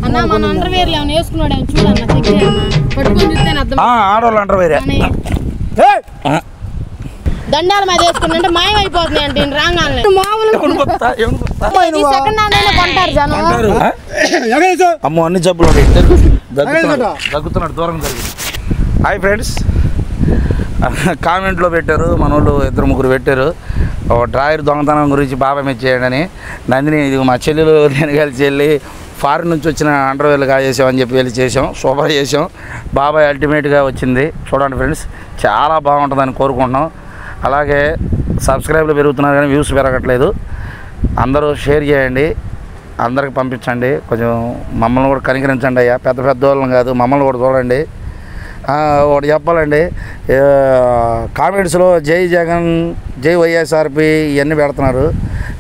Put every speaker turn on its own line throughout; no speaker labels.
అన్న మన అండర్వేర్ ఏమైనా వేసుకున్నాడు చూడన్న చెక్ చేయన్న పట్టుకొని చూస్తేనే అర్థం
ఆడవాళ్ళు అండర్వేర్
దండాల మీద వేసుకున్నంటే మాయమైపోతుంది అంటే రాగానే సెకండ్ హ్యాండ్ కొంటారు జనం.
అమ్మో అన్ని జబ్బులు దగ్గుతున్నాడు దూరం జరిగింది. హాయ్ ఫ్రెండ్స్, కామెంట్లో పెట్టారు మన వాళ్ళు 2-3 పెట్టారు డ్రాయర్ దొంగతనం గురించి బాబాయ్ మీద చేయండి అని. నందిని ఇది మా చెల్లెలు నేను కలిసి వెళ్ళి ఫారిన్ నుంచి వచ్చిన అండర్వేర్లు కాజేసామని చెప్పి వెళ్ళి చేసాం, సూపర్ చేసాం. బాబాయ్ అల్టిమేట్గా వచ్చింది. చూడండి ఫ్రెండ్స్, చాలా బాగుంటుందని కోరుకుంటున్నాం. అలాగే సబ్స్క్రైబ్లు పెరుగుతున్నారు కానీ వ్యూస్ పెరగట్లేదు. అందరూ షేర్ చేయండి, అందరికి పంపించండి. కొంచెం మమ్మల్ని కూడా కనికరించండి అయ్యా, పెద్ద పెద్ద వాళ్ళని కాదు మమ్మల్ని కూడా చూడండి. ఒకటి చెప్పాలండి, కామెంట్స్లో జై జగన్, జై వైఎస్ఆర్పి ఇవన్నీ పెడుతున్నారు.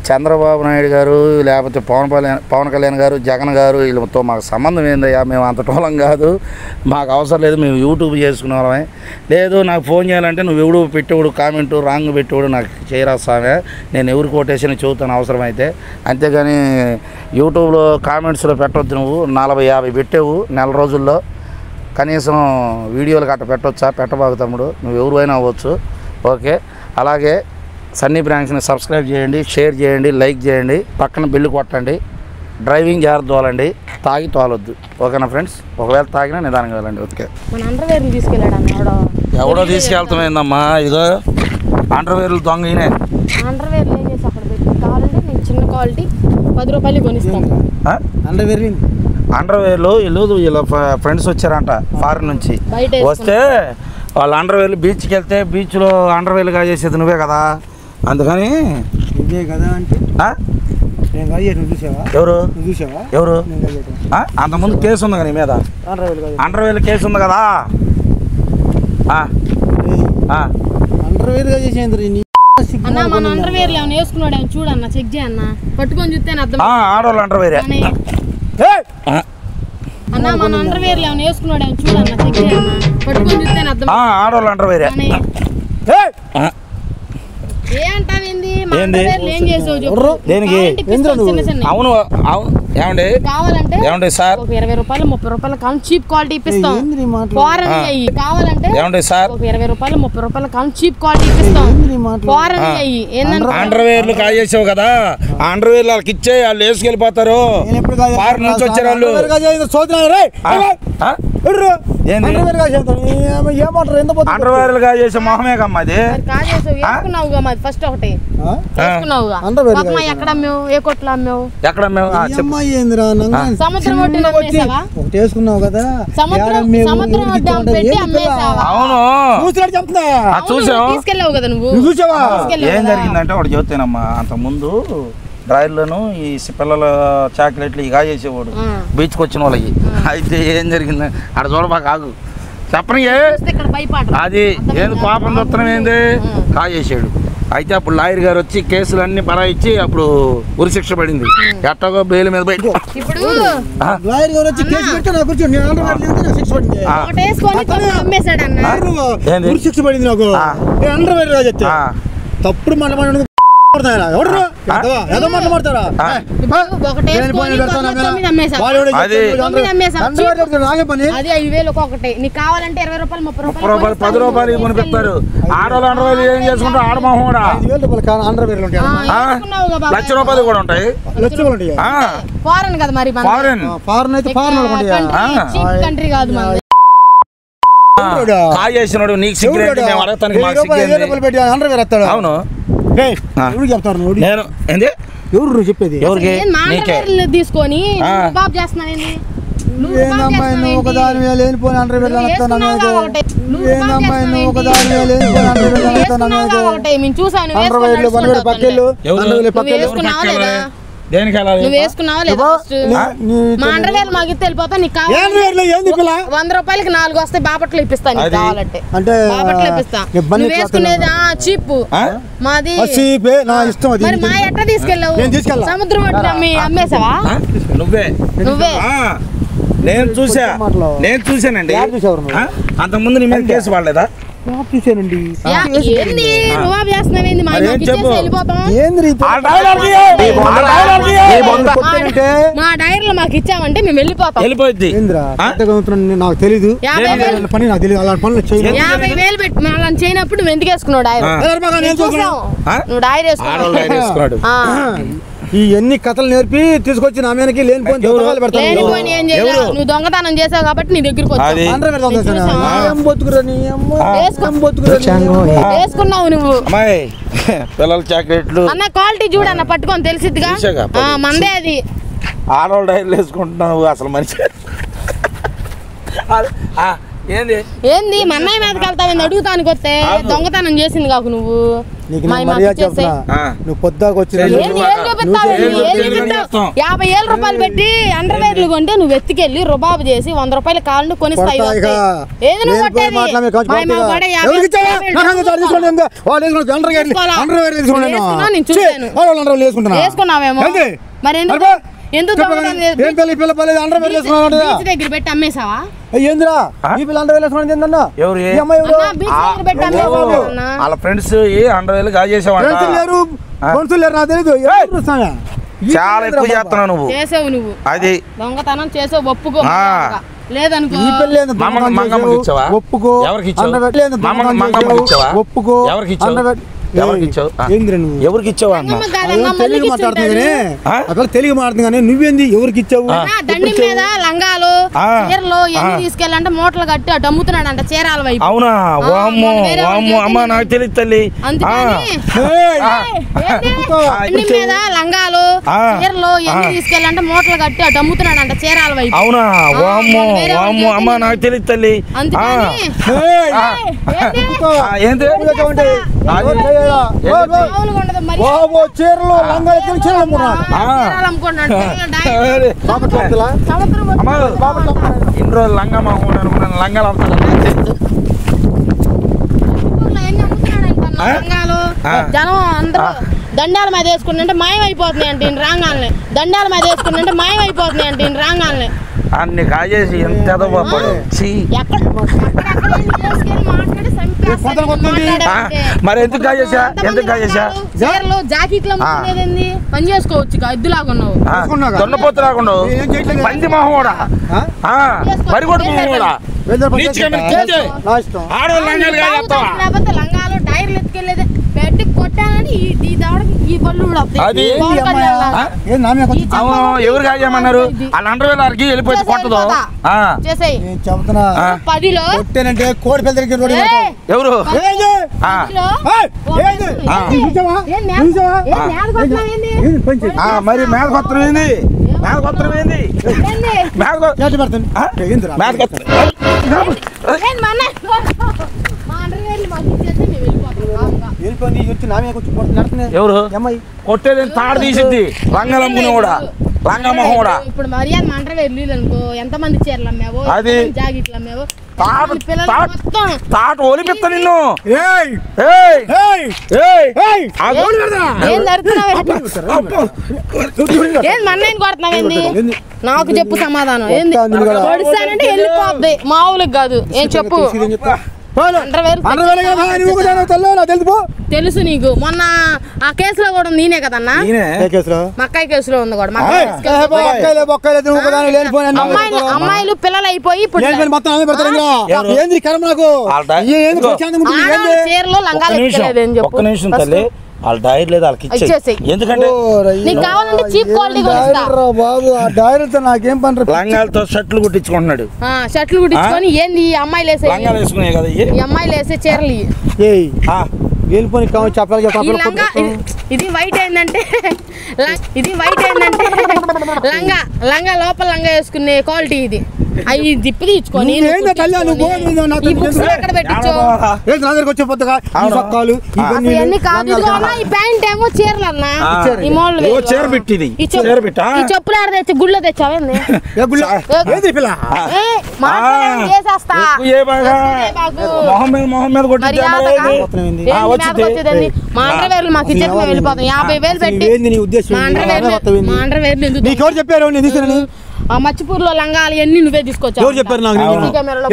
చంద్రబాబు నాయుడు గారు లేకపోతే పవన్ కళ్యాణ్ గారు, జగన్ గారు వీళ్ళతో మాకు సంబంధం ఏందయ్యా, మేము అంత టోలం కాదు, మాకు అవసరం లేదు, మేము యూట్యూబ్ చేసుకునే వాళ్ళమే. లేదు నాకు ఫోన్ చేయాలంటే నువ్వు ఎవడు పెట్టేవాడు కామెంటు రాంగ్ పెట్టేవాడు నాకు చేయరా సామే, నేను ఎవరు కొటేషన్ చెబుతాను అవసరమైతే, అంతేగాని యూట్యూబ్లో కామెంట్స్లో పెట్టవద్దు. నువ్వు 40-50 పెట్టేవు నెల రోజుల్లో, కనీసం వీడియోలు గట్ట పెట్టవచ్చా? పెట్టబాగు తమ్ముడు, నువ్వు ఎవరు అయినా అవ్వచ్చు. ఓకే, అలాగే సన్నీ బ్రాంక్స్ని సబ్స్క్రైబ్ చేయండి, షేర్ చేయండి, లైక్ చేయండి, పక్కన బిల్లు కొట్టండి. డ్రైవింగ్ జాగ్రత్త తోలండి, తాగి తోలొద్దు. ఓకేనా ఫ్రెండ్స్? ఒకవేళ తాగినా నిదానంగా వెళ్ళండి. ఓకే, ఎవడో తీసుకెళ్తామైందమ్మా, ఇదో అండర్వేర్లు దొంగ ఈయనే.
అండర్వేర్లు ఏం చేసి అక్కడ పెట్టి కావాలంటే నేను చిన్న క్వాలిటీ 10 రూపాయలు కొనిస్తాను.
అండర్వేర్లు వీళ్ళ ఫ్రెండ్స్ వచ్చారంట ఫారిన్ నుంచి. వస్తే వాళ్ళ అండర్వేర్లు బీచ్కి వెళ్తే బీచ్లో అండర్వేర్లు కాజేసేది నువ్వే కదా, అందుకని
కదా అంటే
ఎవరు ఎవరు అంతకుముందు కేసు ఉంది కదా నీ మీద, అండర్వేర్లు కేసు ఉంది కదా.
అన్న మన అండర్వేర్ ఏమైనా వేసుకున్నాడు చూడన్న చెక్ చేయన్న పట్టుకొని చూస్తేనే అర్థం.
ఆడవాళ్ళు అండర్వేర్
అన్న మన అండర్వేర్ ఏమైనా వేసుకున్నాడు చూడన్న చెక్ చేయన్న పట్టుకొని చూస్తేనే అర్థం.
ఆడవాళ్ళు అండర్వేర్ అవును ఏమండి కావాలంటే ఏమండి సార్
20 రూపాయలు 30 రూపాయలు కావాలి, చీప్ క్వాలిటీ ఇప్పిస్తాం. ఫారెన్ అయ్యి కావాలంటే
20 రూపాయలు
30 రూపాయలు కావాలి, చీప్ క్వాలిటీ ఇప్పిస్తాం. ఫారెన్ అయ్యి
అండర్వేర్లు కాజేసావు కదా, అండర్వేర్లు వాళ్ళకి ఇచ్చే వాళ్ళు వేసుకెళ్ళిపోతారు. ఫారెన్ నుంచి వచ్చారు వాళ్ళు. అండర్వేర్లు కాజేసే మొహమే కమ్మా అది.
ఫస్ట్ ఒకటి ఎక్కడ అమ్మావు, ఏ కొట్లు అమ్మావు,
ఎక్కడ అమ్మావు?
సముద్రం
వేసుకున్నావు కదా,
సముద్రం పెట్టి అమ్మేసావా?
అవును చూసావు.
తీసుకెళ్ళావు కదా నువ్వు.
ఏం జరిగిందంటే ఒకటి చెబుతానమ్మా, అంతకుముందు డ్రాయర్లను ఈ పిల్లల చాక్లెట్లు ఇగా చేసేవాడు బీచ్కి వచ్చిన వాళ్ళకి. అయితే ఏం జరిగింది అక్కడ చూడబాక ఆగు చెప్పని అది ఏంది పాపం దత్తనం ఏంది కాజేసాడు. అయితే అప్పుడు లాయర్ గారు వచ్చి కేసులన్నీ బరాయిచ్చి అప్పుడు ఉరిశిక్ష పడింది. ఎట్టగో బెయిల్ మీద బయట
తప్పుడు మాట
అది 5,000 ఒకటి. నీకు కావాలంటే 20 రూపాయలు 30
రూపాయలు 10 రూపాయలు కొనిపిస్తారు. ఆడవాళ్ళు అండర్వేర్లు ఏం చేసుకుంటారు? ఆడమోహం కూడా 1,00,000 రూపాయలు కూడా ఉంటాయి.
ఫారెన్ కదా మరి,
ఫారెన్ అయితే
కంట్రీ కాదు.
కాజేసినాడు నీకు సిగ్గురేట్ మేము అడగతానికి అవును
చెప్తారు.
నేను ఏంది
ఎవరు చెప్పేది
ఎవరికి
తీసుకొని బాబు చేస్తున్నాను.
ఒకదాని లేనిపోయిన అండర్వేర్ పక్కెళ్ళు
దేనికి
నువ్వు వేసుకున్నావా లేదా? మా అండర్వేర్ మాకు ఇస్తే వెళ్ళిపోతా. నీకు 100 రూపాయలకి 4 వస్తాయి. బాపట్లో ఇప్పిస్తాను కావాలంటే, బాపట్లో ఇప్పిస్తా. నువ్వు వేసుకునేది చీప్, మాది మరి మా ఎట్లా తీసుకెళ్ళావు? సముద్రం అమ్మేసావా
నువ్వే? నేను చూసానండి. అంతకుముందు నీ మీద కేసు పడలేదా?
చూసానండి
ఏంది నువ్వు చేస్తున్నావేంది వెళ్ళిపోతాం మా డైరీలో మాకు ఇచ్చామంటే మేము వెళ్ళిపోతాం
నాకు తెలీదు పని నాకు తెలియదు అలాంటి పనులు
50,000 పెట్టి మనం చేయనప్పుడు నువ్వు ఎందుకు వేసుకున్నావు డైరీ నువ్వు డైరీ వేసుకున్నాడు
ఈ ఎన్ని కథలు నేర్పి తీసుకొచ్చి నా మీదకి లేనిపోని
ఏం చేయలేదు నువ్వు దొంగతనం చేసావు కాబట్టి నీ దగ్గరికి వేసుకున్నావు నువ్వు
పిల్లల చాక్లెట్లు
అన్న క్వాలిటీ చూడన్న పట్టుకొని తెలిసిద్దిగా మందే అది
ఆడవాళ్ళు డైరీలు వేసుకుంటున్నావు అసలు మనిషి
ఏంది మన్నయ్య మీదకి వెళ్తావు అడుగుతానికి వస్తే దొంగతనం చేసింది కాకు నువ్వు
నువ్వు పొద్దాకు వచ్చి
50,000 రూపాయలు పెట్టి అండర్వేర్లు కొంటే నువ్వు ఎత్తుకెళ్ళి రుబాబు చేసి 100 రూపాయలు కాళ్ళు కొనిస్తాయి వేసుకున్నావేమో మరి ఎందుకు దగ్గర పెట్టి అమ్మేసావా
వాళ్ళ ఫ్రెండ్స్ అండర్వేర్లు కాజేసావు చాలా ఎక్కువ చేస్తున్నావు నువ్వు
చేసావు నువ్వు
అది
దొంగతనం చేసావు ఒప్పుకో లేదనుకో
ఒప్పుకో ఒప్పుకో
ఎవరికి ఇచ్చావు
తెలుగు మాట్లాడుతుంది అక్కడ తెలుగు మాట్లాడుతుంది కానీ నువ్వేంది ఎవరికి ఇచ్చావు
దండి మీద లంగాలు చీరలు ఎన్ని తీసుకెళ్ళంటే మూటలు కట్టి అటు అమ్ముతున్నాడంట చీరాల వైపు
అవునా అమ్మా నాకు తెలియదు తల్లి
దండి మీద లంగాలు చీరలు ఎన్ని తీసుకెళ్ళంటే మూటలు కట్టి అటు అమ్ముతున్నాడంట చీరాల వైపు
అవునా అమ్మా నాకు తెలియదు తల్లి
చీరలు
ఇన్ని రోజులు లంగా అనుకున్నాను లంగాలు
లంగాలు జనం అందరూ దండాల మీద వేసుకుంటే మాయమైపోతున్నాయి అంటే రాగానే దండాల మీద వేసుకుంటే మాయమైపోతున్నాయి అంటే రాగానే
అన్ని కాజేసి ఎంత మరి ఎందుకు కాజేసా
జాకెట్లు పని చేసుకోవచ్చు ఎద్దులాగా ఉన్నావు
దొన్నపోతు రాకుండా పంది మొహం కూడా మరి కూడా మొహం కూడా
లంగాలు డైర్లు ఎత్తుకెళ్ళేది పెట్టి కొట్టానని ఈ ఈ బళ్ళు
ఎవరు కాజేయమన్నారు వాళ్ళ అండర్వేర్కి వెళ్ళిపోయి కొట్టదు
పదిలో
కోడి పిల్లలకి
ఎవరు మరి మేత కొత్తరం ఏంది మేత కొత్తరం ఏంది ఎవరు కొట్టేది తాడు తీసిద్ది లంగలమ్ముని కూడా లంగమ్మ కూడా
ఇప్పుడు మర్యాద మంటవేర్లు అనుకో ఎంత మంది చీరలు అమ్మావు
అది
జాకెట్లు అమ్మావు
తాట ఒలిపిస్తా నిన్ను
మన్నయ్యని కొడుతున్నావేంది నాకు చెప్పు సమాధానం ఏంది కొడిస్తానంటే వెళ్ళిపోద్ది మామూలుగా కాదు ఏం చెప్పు తెలుసు నీకు మొన్న ఆ కేసులో కూడా నేనే కదన్నా మక్కాయి కేసులో ఉంది కూడా అమ్మాయిలు పిల్లలు అయిపోయి ఇప్పుడు చీరలో లంగాలు
ఒక్క నిమిషం తల్లి వాళ్ళ డైరీ లేదు వాళ్ళకి ఇచ్చేసేయ్ ఎందుకంటే
నీకు కావాలంటే చీప్ క్వాలిటీ
బాబు ఆ డైరీతో నాకేం పని
లంగాలతో షర్ట్లు కుట్టించుకుంటున్నాడు
షర్ట్లు కుట్టించుకొని ఏంది ఈ అమ్మాయిలు వేసే
లంగాలు వేసుకునే కదా
ఈ అమ్మాయిలు వేసే చీరలు
వెళ్ళిపోయి చెప్పాలి
ఇది వైట్ ఏంటంటే లంగా లోపల లంగా వేసుకునే క్వాలిటీ ఇది అవి దిప్పి తీర్చుకొని ఎక్కడ ఈ ప్యాంట్ ఏమో చీరలు అన్నా ఈ మోడల్ ఈ చెప్పులు ఆడ తెచ్చి గుళ్ళో తెచ్చావేంది చేసేస్తా మా అండర్వేర్లు మాకు ఇచ్చేది మేము వెళ్ళిపోతాం 50,000 పెట్టి
చెప్పారు
ఆ మచ్చిపూర్లో లంగాలు అన్ని నువ్వే తీసుకొచ్చావు.
ఎవరు చెప్పారు నాకు?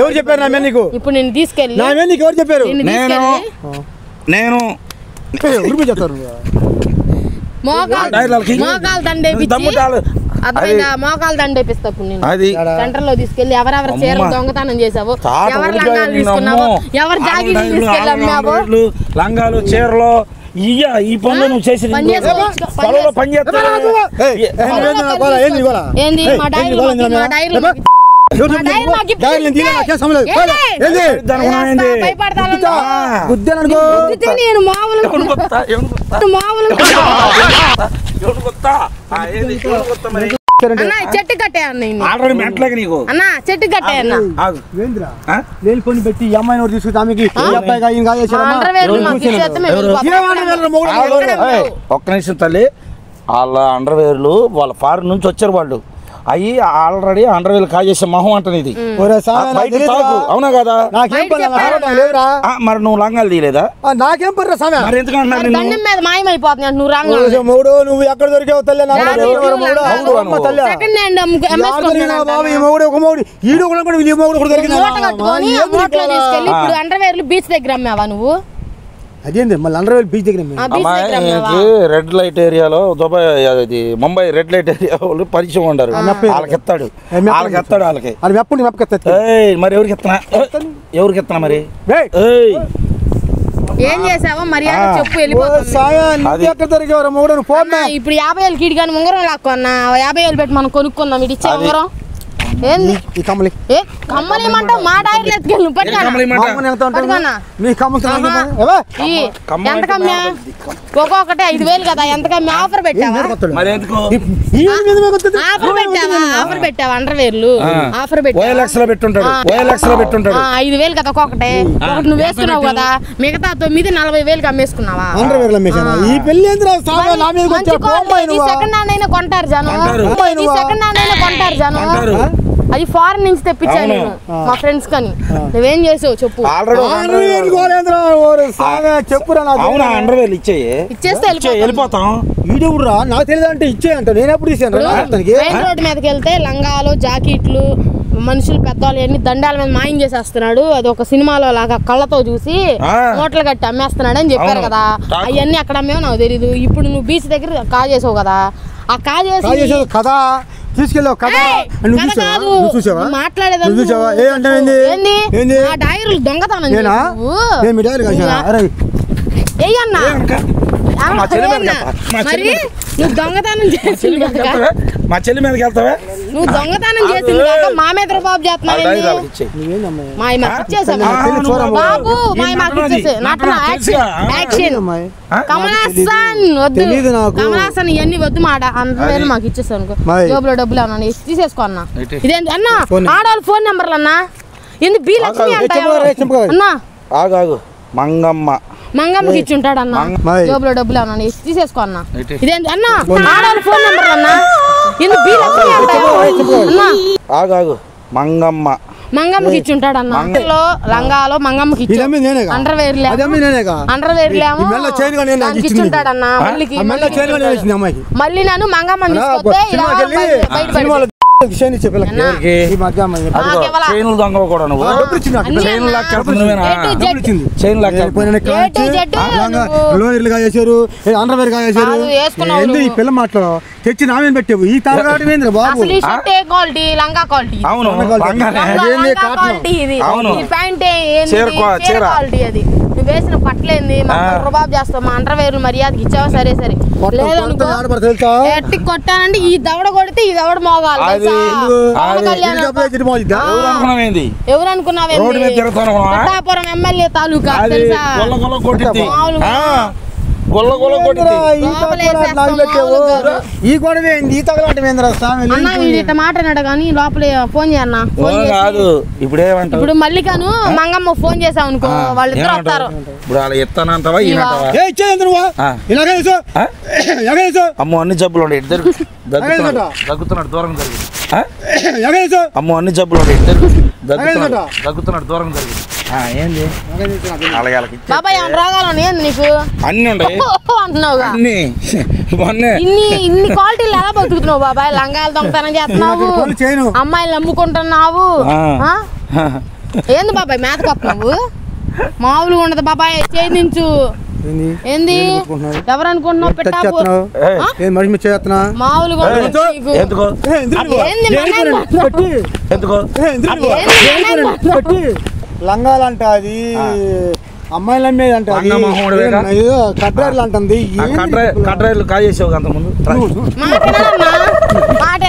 ఎవరు చెప్పారు నా మీద నీకు?
ఇప్పుడు నేను తీసుకెళ్ళి
నా మీద నీకు ఎవరు చెప్పారు?
నేను
చెప్తారు
మోకాలు దండేపిస్తా. ఇప్పుడు నేను సెంటర్ లో తీసుకెళ్ళి ఎవరెవరు చీరలు దొంగతనం చేసావు, ఎవరు లంగాలు తీసుకున్నావు, ఎవరు జాకెట్లు తీసుకెళ్ళి అమ్మావు,
లంగాలు చీరలు ఈ పనులు నువ్వు చేసి పొలంలో పని చేస్తావు.
ఏంది మా డైరీ చెట్టు కట్టే అన్న చెట్టు కట్టే అన్న
కొని పెట్టి ఈ అమ్మాయిని తీసుకుంటే ఆమెకి
ఒక్క నిమిషం తల్లి. వాళ్ళ అండర్వేర్లు వాళ్ళ ఫారెన్ నుంచి వచ్చారు వాళ్ళు. అయ్యి ఆల్రెడీ అండర్వేర్లు కాజేసే మొహం అంటది ఇది. అవునా కదా? మరి నువ్వు లంగాలు తీయలేదా?
నాకేం పర్రా సామె.
మరి ఎందుకంటున్నారు
నువ్వు ఎక్కడ దొరికావు తల్లి?
అండర్వేర్లు బీచ్ దగ్గర అమ్మావా నువ్వు?
అదేంది మళ్ళీ అండర్వేర్ బీచ్ దగ్గర
రెడ్ లైట్ ఏరియాలో దుబాయ్ అది ముంబై రెడ్ లైట్ ఏరియా వాళ్ళు పరిచయం ఉండరు. వాళ్ళకి ఎత్తాడు వాళ్ళకి మరి ఎవరికి ఎత్తనా మరి
ఏం చేసావో మర్యాద చెప్పు. ఇప్పుడు 50,000 కిడి కానీ ఉంగరం లాక్కున్నా 50,000 పెట్టి మనం కొనుక్కుందాం. ఇది ఇచ్చే ఉంగరం ఏంది? కమ్మలు ఏమంటావు? మా డైరీ ఎత్తుకెళ్ళి ఎంత కమ్మా? ఒక్కొక్కటి 5,000 కదా. ఎంత కమ్మా? ఆఫర్ పెట్టావా? ఆఫర్ పెట్టావా? అండర్వేర్లు ఆఫర్ పెట్టావు 5,000 కదా ఒక్కొక్కటి. ఒకటి నువ్వు వేసుకున్నావు కదా, మిగతా 9,40,000 అమ్మేసుకున్నావా? సెకండ్ హ్యాండ్ అయినా కొంటారు జనం. సెకండ్ హ్యాండ్ అయినా కొంటారు జనం. అది ఫారెన్ నుంచి తెప్పించాను నేను మా ఫ్రెండ్స్ కని. నువ్వేం చేసావు చెప్పు.
వెళ్ళిపోతాం.
నాకు తెలియదు అంటే ఇచ్చేయంట. నేను ఎప్పుడు ఇచ్చాను?
మెయిన్ రోడ్డు మీదకి వెళ్తే లంగాలు జాకెట్లు మనుషులు పెద్దవాళ్ళు అన్ని దండాల మీద మాయం చేసేస్తున్నాడు. అది ఒక సినిమాలో లాగా కళ్ళతో చూసి మూటలు కట్టి అమ్మేస్తున్నాడు అని చెప్పారు కదా. అవన్నీ అక్కడ అమ్మేవో నాకు తెలీదు. ఇప్పుడు నువ్వు బీచ్ దగ్గర కాజేసావు కదా. ఆ కాజేసి
కదా తీసుకెళ్ళావు కదా.
మాట్లాడేది డైరీలు దొంగతనం మరి నువ్వు దొంగతనం చేసింది
మా చెల్లి మీదకి వెళ్తావా?
నువ్వు దొంగతనం చేసింది మా మీద బాబు చేస్తున్నావు. బాబు కమలాసన్ వద్దు, కమలాసన్ ఇవన్నీ వద్దు. మాట అందరూ మాకు ఇచ్చేసాను. జోబులో డబ్బులు అన్నా తీసేసుకో అన్న. ఇదేంటి అన్న ఆడవాళ్ళ ఫోన్ నెంబర్లు అన్నా? ఎందుకు బి లక్ష్మి అంట అన్నా? మంగమ్మకి ఇచ్చి ఉంటాడు అన్న. జోబులో డబ్బులు అన్నా తీసేసుకో అన్న. ఇదేంటి అన్న ఆడవాళ్ళ ఫోన్ నెంబర్లు అన్నా? ఎందుకు బి లక్ష్మి అంట అన్నా? మంగమ్మకి ఇచ్చి ఉంటాడు అన్న. లంగాలో మంగమ్మకి ఇచ్చి అండర్వేర్లు ఇచ్చి ఉంటాడు అన్న. మళ్ళీ నన్ను మంగమ్మ
పిల్ల మాటలు తెచ్చి నామే పెట్టావు. ఈ తరగతి
క్వాలిటీ లంగా క్వాలిటీ అది నువ్వు వేసిన పట్లేంది రుబాబు చేస్తావు. మా అండర్వేర్లు మర్యాదకి ఇచ్చావా? సరే సరే లేదనుకో ఎట్టి కొట్టానంటే ఈ దవడ కొడితే ఈ దవడ మోగాలి. ఎవరు అనుకున్నావేంది? పిఠాపురం ఎమ్మెల్యే తాలూకా తెలుసా?
ఈ గొడవ ఏంది? ఈ తగలాటమేంద్ర
మాట్లాడాడు కానీ లోపల ఫోన్ చేయన్నా. ఇప్పుడు మల్లికను మంగమ్మ ఫోన్ చేసావు అనుకో, వాళ్ళు ఇద్దరు వస్తారు.
అమ్మో అన్ని జబ్బులు ఉండే ఇద్దరు దగ్గుతున్నాడు దూరం జరిగింది. అమ్మో అన్ని జబ్బులు ఉండే ఇద్దరు దగ్గుతున్నాడు దూరం జరిగింది. ఏంది
బాబాయ్ ఏమన్నా రోగాలు ఏంది నీకు
అన్ని ఉన్నాయి
అంటున్నావుగా
అన్ని
ఇన్ని క్వాలిటీలు ఎలా బతుకుతున్నావు బాబాయ్ లంగాలు దొంగతనం చేస్తున్నావు అమ్మాయిలు నమ్ముకుంటున్నావు ఏంది బాబాయ్ మేతకొస్తున్నావు మామూలుగా ఉండదు బాబాయ్ చేయించు ఏంది ఎవరు అనుకుంటున్నావు పెట్టావు మామూలుగా
లంగాలంట అది అమ్మాయిలు అమ్మేది అంటే కట్రాయిలు అంటుంది
కట్రాయిలు కాజేసావు అంత ముందు
మాట